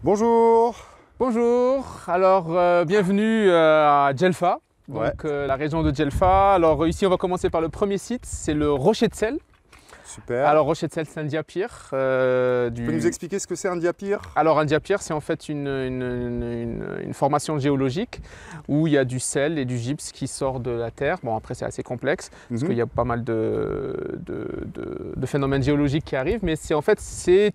Bonjour. Bonjour, alors bienvenue à Djelfa, Ouais, donc la région de Djelfa. Alors ici on va commencer par le premier site, c'est le Rocher de Sel. super. Alors Rocher de Sel c'est un diapir. Tu peux nous expliquer ce que c'est un diapir? Alors un diapir c'est en fait une formation géologique où il y a du sel et du gypse qui sort de la terre. Bon après c'est assez complexe parce qu'il y a pas mal de phénomènes géologiques qui arrivent, mais c'est en fait c'est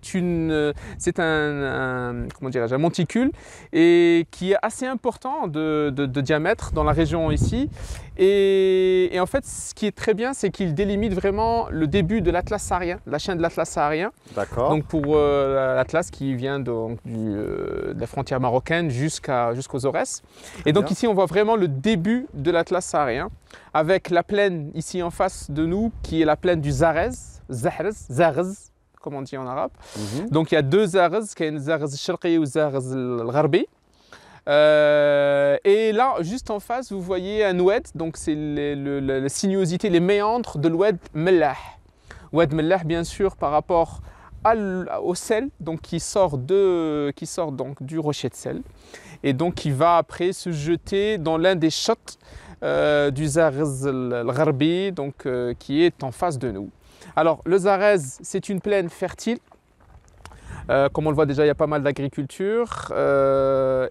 comment dirais-je, un monticule et qui est assez important de diamètre dans la région ici. Et en fait ce qui est très bien c'est qu'il délimite vraiment le début de l'Atlas saharien, la chaîne de l'Atlas saharien. D'accord. Donc pour l'Atlas qui vient de la frontière marocaine jusqu'aux Aurès. Et donc bien. ici on voit vraiment le début de l'Atlas saharien avec la plaine ici en face de nous qui est la plaine du Zarez, Zarez comme on dit en arabe. Donc il y a deux Zarez, qui est Zarez al-Sharqi ou Zarez al-Gharbi. Et là, juste en face, vous voyez un oued, donc c'est la sinuosité, les méandres de l'oued Mellah. Oued Mellah, bien sûr, par rapport au sel, donc qui sort donc du rocher de sel, et donc qui va après se jeter dans l'un des shots du Zarez al-Gharbi, donc qui est en face de nous. Alors, le Zarez, c'est une plaine fertile. Comme on le voit déjà, il y a pas mal d'agriculture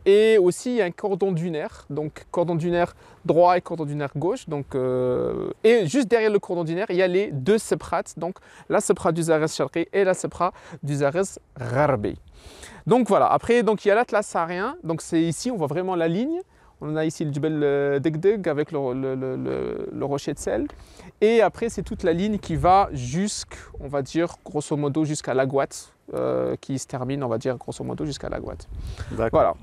et aussi il y a un cordon dunaire, donc cordon dunaire droit et cordon dunaire gauche. Donc, et juste derrière le cordon dunaire, il y a les deux seprats, donc la sepra du Zarez Sharqi et la sepra du Zarez Gharbi. Donc voilà, après donc, il y a l'Atlas saharien, donc c'est ici, on voit vraiment la ligne. On a ici le Djebel Degdeg avec le rocher de sel. Et après, c'est toute la ligne qui va on va dire, grosso modo, jusqu'à Laghouat, qui se termine, on va dire, grosso modo, jusqu'à Laghouat. D'accord. Voilà.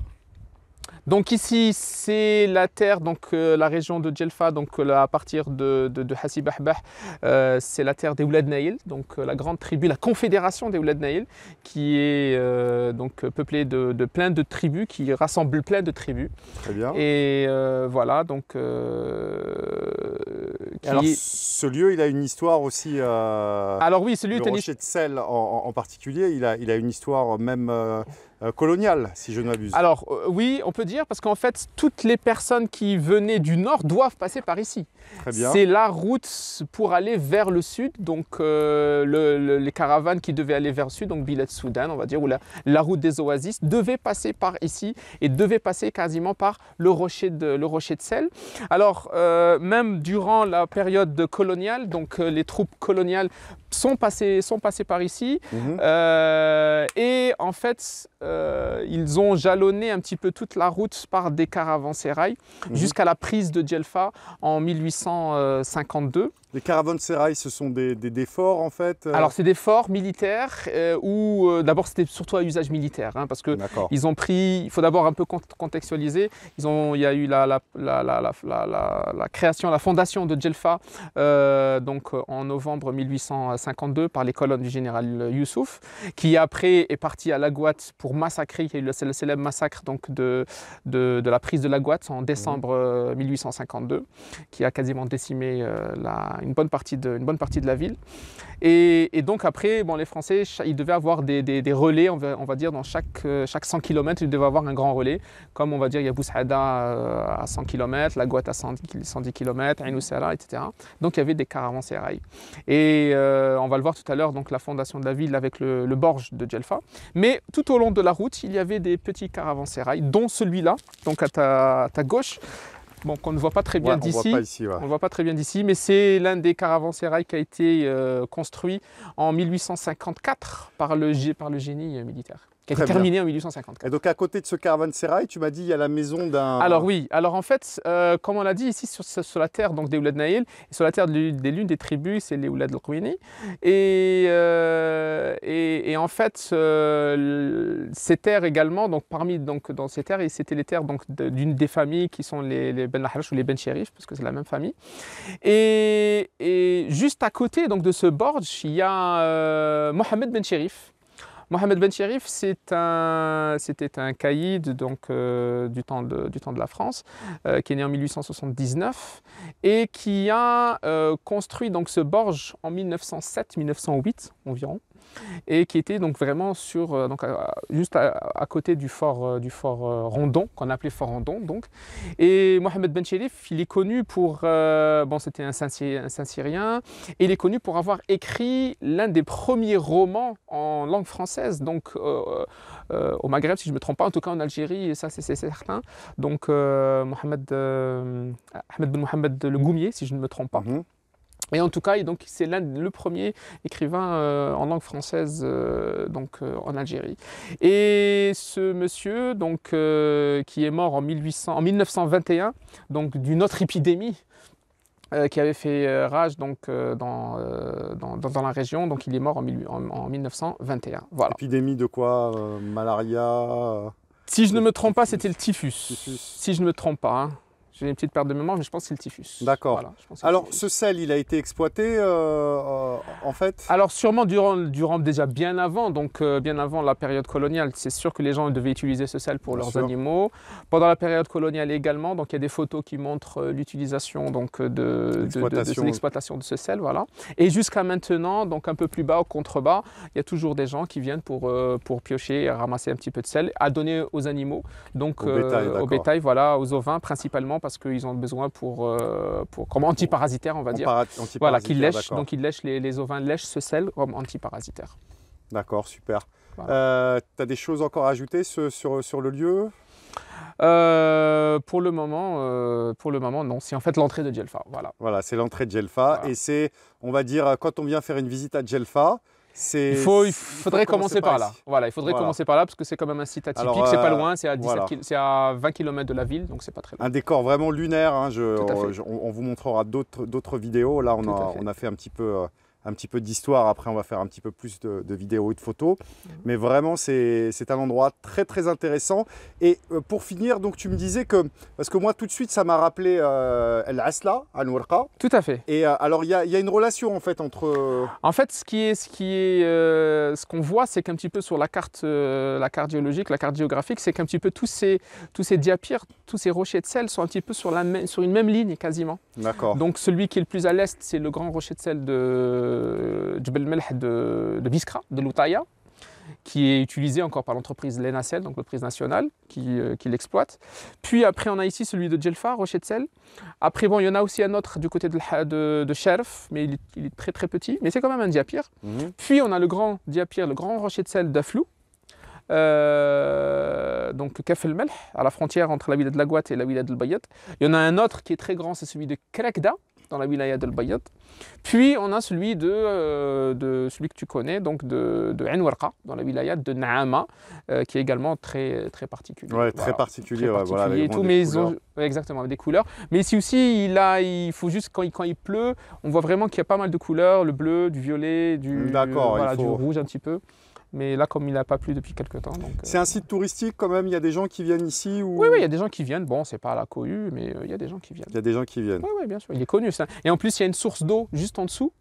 Donc ici, c'est la terre, donc la région de Djelfa, donc à partir de Hassi Bahbah, c'est la terre des Ouled Naïl, donc la grande tribu, la confédération des Ouled Naïl, qui est donc peuplée de plein de tribus, qui rassemble plein de tribus. Très bien. Et voilà, donc... Alors, ce lieu, il a une histoire aussi. Alors oui, celui le rocher de sel en particulier, il a une histoire même coloniale, si je ne m'abuse. Alors oui, on peut dire, parce qu'en fait, toutes les personnes qui venaient du nord doivent passer par ici. Très bien. C'est la route pour aller vers le sud, donc les caravanes qui devaient aller vers le sud, donc Bilad Soudan, on va dire, ou la route des oasis, devaient passer par ici et devaient passer quasiment par le rocher de sel. Alors, même durant la période coloniale, donc les troupes coloniales sont passées par ici et en fait, ils ont jalonné un petit peu toute la route par des caravansérails jusqu'à la prise de Djelfa en 1852. Les caravansérails, ce sont des forts en fait. Alors c'est des forts militaires où d'abord c'était surtout à usage militaire parce que ils ont pris, il faut d'abord un peu contextualiser, il y a eu la création, la fondation de Djelfa donc en novembre 1852 par les colonnes du général Youssouf qui après est parti à Laghouat pour massacrer, il y a eu le célèbre massacre donc de la prise de Laghouat en décembre 1852 qui a quasiment décimé une bonne partie de la ville. Et donc après, bon, les Français, ils devaient avoir des relais, on va dire, dans chaque 100 km, ils devaient avoir un grand relais. Comme on va dire, il y a Boussahada à 100 km, Laghouat à 110 km, Ain Oussara, etc. Donc il y avait des caravansérails. Et on va le voir tout à l'heure, donc la fondation de la ville avec le borge de Djelfa. Mais tout au long de la route, il y avait des petits caravansérails, dont celui-là, donc à ta gauche. Bon, qu'on ne voit pas très bien d'ici. On ne voit pas très bien d'ici, mais c'est l'un des caravansérails qui a été construit en 1854 par le génie militaire, qui a été terminé en 1854. Et donc à côté de ce caravansérail, tu m'as dit il y a la maison d'un... Alors oui, alors en fait, comme on l'a dit ici sur la terre donc, des Ouled Naïl, sur la terre de l'une des tribus, c'est les Ouled al-Qouini. Et en fait, ces terres également, donc dans ces terres, c'était les terres d'une des familles qui sont les Ben Lahrache ou les Ben Cherif, parce que c'est la même famille. Et juste à côté donc, de ce borge, il y a Mohamed Ben Cherif. Mohamed Ben Cherif, c'était un caïd donc, du temps de la France, qui est né en 1879 et qui a construit donc, ce borge en 1907-1908 environ. et qui était donc vraiment juste à côté du fort Rondon, qu'on appelait fort Rondon. Donc. Et Mohamed Ben Chelif, il est connu pour, c'était un Saint-Syrien, et il est connu pour avoir écrit l'un des premiers romans en langue française, donc au Maghreb, si je ne me trompe pas, en tout cas en Algérie, et ça c'est certain. Donc Ahmed Ben Mohamed Le Goumier, si je ne me trompe pas. Et en tout cas, c'est le premier écrivain en langue française en Algérie. Et ce monsieur, qui est mort en 1921, donc d'une autre épidémie qui avait fait rage dans la région, donc il est mort en 1921. Voilà. Épidémie de quoi? Malaria? Si je ne me trompe pas, c'était le typhus. Si je ne me trompe pas. Hein. J'ai une petite perte de mémoire, mais je pense que c'est le typhus. D'accord. Voilà, alors, ce sel, il a été exploité en fait? Alors, sûrement durant déjà bien avant, bien avant la période coloniale. C'est sûr que les gens devaient utiliser ce sel pour leurs animaux. Pendant la période coloniale également, donc il y a des photos qui montrent l'utilisation de l'exploitation de ce sel. Voilà. Et jusqu'à maintenant, donc un peu plus bas, au contrebas, il y a toujours des gens qui viennent pour piocher, ramasser un petit peu de sel, à donner aux animaux, donc au bétail, voilà, aux ovins principalement, parce qu'ils ont besoin comme antiparasitaire, on va dire. Voilà, qu'ils lèchent. Donc ils lèchent, les ovins lèchent ce sel comme antiparasitaire. D'accord, super. Voilà. Tu as des choses encore à ajouter sur le lieu? Pour le moment, non. C'est en fait l'entrée de Djelfa. Voilà, c'est l'entrée de Djelfa. Voilà. Et c'est, on va dire, quand on vient faire une visite à Djelfa, il faudrait commencer par là. Voilà, il faudrait commencer par là parce que c'est quand même un site atypique, c'est pas loin, c'est à 20 km de la ville, donc c'est pas très loin. Un décor vraiment lunaire, hein, on vous montrera d'autres vidéos. Là, on a fait un petit peu d'histoire, après on va faire un petit peu plus de vidéos et de photos. Mais vraiment, c'est un endroit très très intéressant. Et pour finir, donc tu me disais que, parce que moi tout de suite ça m'a rappelé El Asla, à Nouarqa. Tout à fait. Et alors il y a une relation en fait entre... En fait, ce qu'on voit, c'est qu'un petit peu sur la carte géologique, la carte géographique, c'est qu'un petit peu tous ces diapyres, tous ces rochers de sel sont un petit peu sur une même ligne quasiment. D'accord. Donc celui qui est le plus à l'est, c'est le grand rocher de sel de Djebel Melh de Biskra, de l'Outaïa, qui est utilisé encore par l'entreprise Lenacel, donc l'entreprise nationale, qui l'exploite. Puis après, on a ici celui de Djelfa, rocher de sel. Après, bon, il y en a aussi un autre du côté de Cherf, mais il est très très petit, mais c'est quand même un diapyre. Puis on a le grand diapyre, le grand rocher de sel d'Aflou, donc Kaf el Melh, à la frontière entre la wilaya de Lagouat et la wilaya de Bayat. Il y en a un autre qui est très grand, c'est celui de Krakda, dans la wilaya de Bayat. Puis on a celui celui que tu connais, donc de Ain Warqa, dans la wilaya de Naama, qui est également très très particulier. Ouais, très particulier, voilà, et tout, mais exactement, avec des couleurs. Mais ici aussi, il faut juste quand il pleut, on voit vraiment qu'il y a pas mal de couleurs, le bleu, du violet, du rouge un petit peu. Mais là, comme il n'a pas plu depuis quelques temps. C'est un site touristique quand même, il y a des gens qui viennent ici ou... Oui, il y a des gens qui viennent. Bon, c'est pas à la cohue, mais il y a des gens qui viennent. Il y a des gens qui viennent. Oui, bien sûr, il est connu ça. Et en plus, il y a une source d'eau juste en dessous,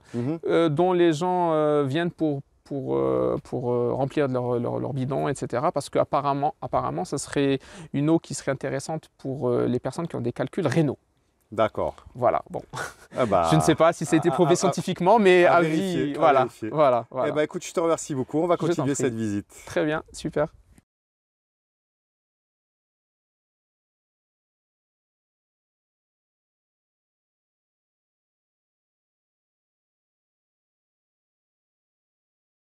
dont les gens viennent pour remplir leur bidon, etc. Parce qu'apparemment, ça serait une eau qui serait intéressante pour les personnes qui ont des calculs rénaux. D'accord. Voilà, bon. Je ne sais pas si ça a été prouvé scientifiquement, mais à vie, voilà. Eh ben, écoute, je te remercie beaucoup. On va continuer cette visite. Très bien, super.